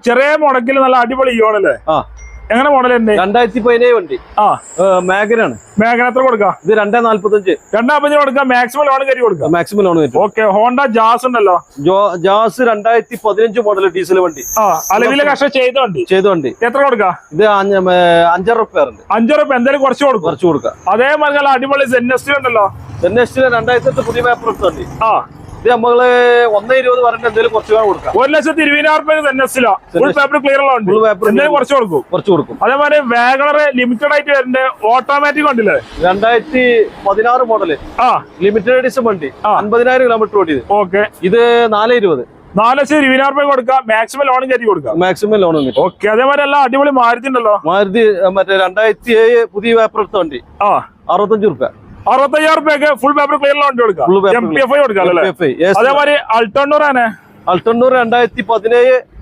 ചെറിയ മുടക്കിൽ നല്ല അടിപൊളി ഇയോണല്ലേ? എങ്ങനെ മോഡൽ ഉണ്ട്? 2017 വണ്ടി. മാഗ്നാണ്. മാഗ്ന എത്ര കൊടുക്കാം? ഇത് 2.45. 2.45 കൊടുക്കാം. മാക്സിമം ലോൺ കയറി കൊടുക്കാം. മാക്സിമം ലോൺ കയറ്റി. ഓക്കെ. ഹോണ്ട ജാസ് ഉണ്ടല്ലോ? ജാസ് 2015 മോഡൽ ഡീസൽ വണ്ടി. അലവിലെ കഷ്ടം ചെയ്ത വണ്ടി. എത്ര കൊടുക്കാം? ഇത് 5 റുപ്യ. 5 റുപ്യ എന്തായാലും കുറച്ച് കൊടുക്കാം. അതേമാതിരി അടിപൊളി ZS ഉണ്ടല്ലോ? ZS 2008 പുതിയ പേപ്പർ എടുത്ത വണ്ടി. ഇത് നമ്മള് 1.20 പറഞ്ഞിട്ട് എന്തെങ്കിലും കുറച്ച് കൊടുക്കാം. 1,20,000 ഫുൾ പേപ്പർ ക്ലിയർ കുറച്ച് കൊടുക്കും. അതേപോലെ വാഗണർ ലിമിറ്റഡ് ആയിട്ട് വരുന്നുണ്ട്. ഓട്ടോമാറ്റിക് വണ്ടില്ലേ? 2016 മോഡല്. ലിമിറ്റഡ് എഡിഷൻ വണ്ടി. 50,000 കിലോമീറ്റർ ഓടിയത്. ഓക്കെ. ഇത് 4.20. 4,20,000 കൊടുക്കാം. മാക്സിമം ലോണും കയറ്റി കൊടുക്കാം. മാക്സിമം ലോണും കിട്ടും. ഓക്കെ. അതേപോലെ എല്ലാം അടിപൊളി മാരുതി ഉണ്ടല്ലോ? മാരുതി മറ്റേ 2007 പുതിയ പേപ്പർ എടുത്ത വണ്ടി. 65 റുപ്യ. 65,000 റുപ്യക്ക് ഫുൾ പേപ്പർ ക്ലിയർ വണ്ടി കൊടുക്കാം. MPFI കൊടുക്കാം. അതേമാതിരി അൾട്ടോണൂർ ആണ്. അൾട്ടോണൂർ 2017